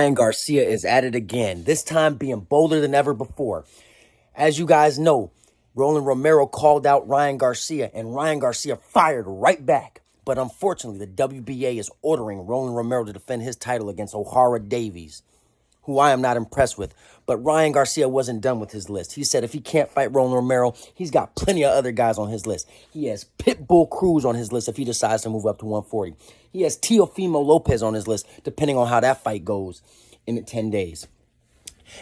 Ryan Garcia is at it again, this time being bolder than ever before. As you guys know, Roland Romero called out Ryan Garcia, and Ryan Garcia fired right back. But unfortunately, the WBA is ordering Roland Romero to defend his title against Ohara Davies, who I am not impressed with. But Ryan Garcia wasn't done with his list. He said if he can't fight Roland Romero, he's got plenty of other guys on his list. He has Pitbull Cruz on his list if he decides to move up to 140. He has Teofimo Lopez on his list, depending on how that fight goes in 10 days.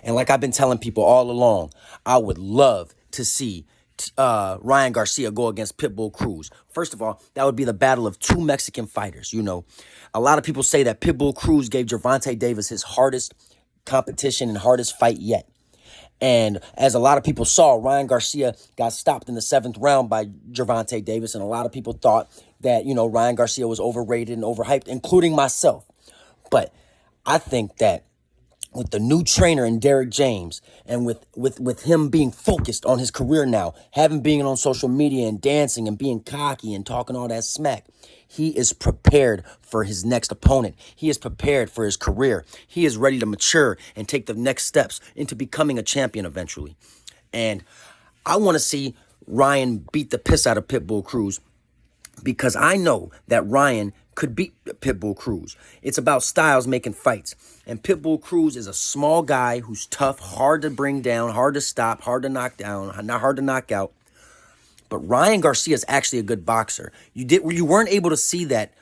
And like I've been telling people all along, I would love to see Ryan Garcia go against Pitbull Cruz. First of all, that would be the battle of two Mexican fighters. You know, a lot of people say that Pitbull Cruz gave Gervontae Davis his hardest competition and hardest fight yet. And as a lot of people saw, Ryan Garcia got stopped in the 7th round by Gervontae Davis. And a lot of people thought that, you know, Ryan Garcia was overrated and overhyped, including myself. But I think that with the new trainer in Derek James and with him being focused on his career now, having been on social media and dancing and being cocky and talking all that smack, he is prepared for his next opponent. He is prepared for his career. He is ready to mature and take the next steps into becoming a champion eventually. And I want to see Ryan beat the piss out of Pitbull Cruz, because I know that Ryan could beat Pitbull Cruz. It's about styles making fights. And Pitbull Cruz is a small guy who's tough, hard to bring down, hard to stop, hard to knock down, not hard to knock out. But Ryan Garcia is actually a good boxer. You weren't able to see that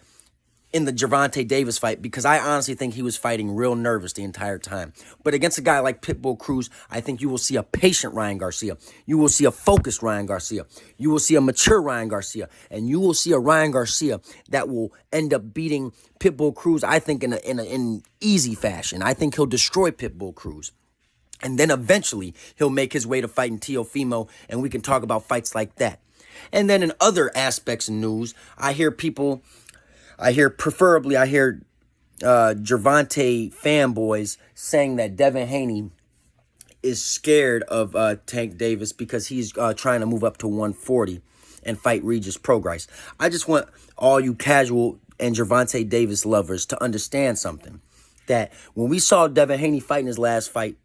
in the Gervontae Davis fight, because I honestly think he was fighting real nervous the entire time. But against a guy like Pitbull Cruz, I think you will see a patient Ryan Garcia. You will see a focused Ryan Garcia. You will see a mature Ryan Garcia. And you will see a Ryan Garcia that will end up beating Pitbull Cruz, I think, in an easy fashion. I think he'll destroy Pitbull Cruz. And then eventually, he'll make his way to fighting Teofimo, and we can talk about fights like that. And then in other aspects of news, I hear Gervonta fanboys saying that Devin Haney is scared of Tank Davis because he's trying to move up to 140 and fight Regis Prograis. I just want all you casual and Gervonta Davis lovers to understand something. That when we saw Devin Haney fight in his last fight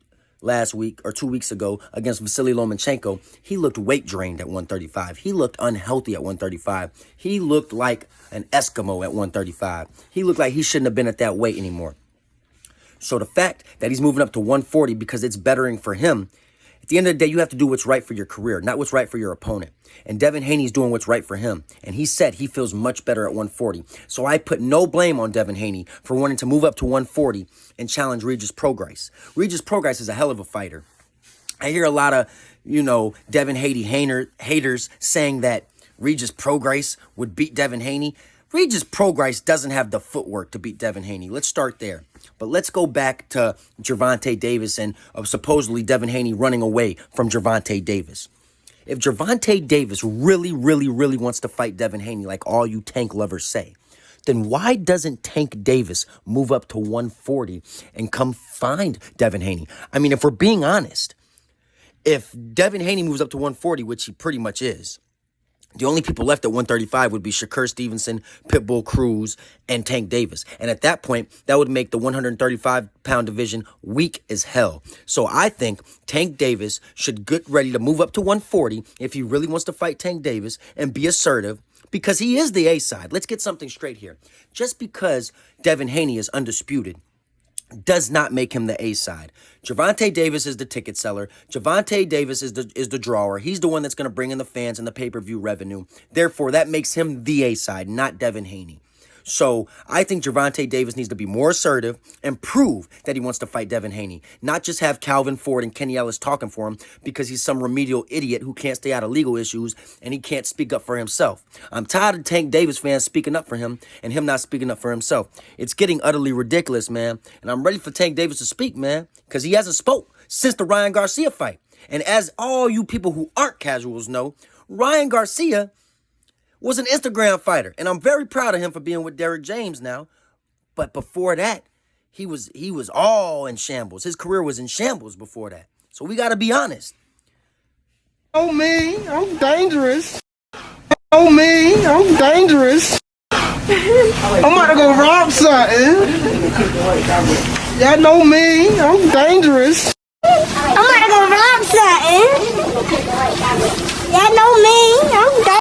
last week or 2 weeks ago against Vasily Lomachenko, he looked weight drained at 135. He looked unhealthy at 135. He looked like an Eskimo at 135. He looked like he shouldn't have been at that weight anymore. So the fact that he's moving up to 140 because it's bettering for him, at the end of the day, you have to do what's right for your career, not what's right for your opponent. And Devin Haney's doing what's right for him. And he said he feels much better at 140. So I put no blame on Devin Haney for wanting to move up to 140 and challenge Regis Prograis. Regis Prograis is a hell of a fighter. I hear a lot of, Devin Haney haters saying that Regis Prograis would beat Devin Haney. Regis Prograis doesn't have the footwork to beat Devin Haney. Let's start there. But let's go back to Gervonta Davis and supposedly Devin Haney running away from Gervonta Davis. If Gervonta Davis really, really, really wants to fight Devin Haney like all you Tank lovers say, then why doesn't Tank Davis move up to 140 and come find Devin Haney? I mean, if we're being honest, if Devin Haney moves up to 140, which he pretty much is, the only people left at 135 would be Shakur Stevenson, Pitbull Cruz, and Tank Davis. And at that point, that would make the 135-pound division weak as hell. So I think Tank Davis should get ready to move up to 140 if he really wants to fight Tank Davis and be assertive, because he is the A-side. Let's get something straight here. Just because Devin Haney is undisputed does not make him the A-side. Gervonta Davis is the ticket seller. Gervonta Davis is the drawer. He's the one that's going to bring in the fans and the pay-per-view revenue. Therefore, that makes him the A-side, not Devin Haney. So I think Gervonta Davis needs to be more assertive and prove that he wants to fight Devin Haney. Not just have Calvin Ford and Kenny Ellis talking for him because he's some remedial idiot who can't stay out of legal issues and he can't speak up for himself. I'm tired of Tank Davis fans speaking up for him and him not speaking up for himself. It's getting utterly ridiculous, man. And I'm ready for Tank Davis to speak, man, because he hasn't spoke since the Ryan Garcia fight. And as all you people who aren't casuals know, Ryan Garcia was an Instagram fighter, and I'm very proud of him for being with Derek James now. But before that, he was all in shambles. His career was in shambles before that. So we got to be honest. Oh, me, I'm dangerous. Oh, me, I'm dangerous. I'm about to go rob something. Y'all know me. I'm dangerous. I'm gonna go rob something.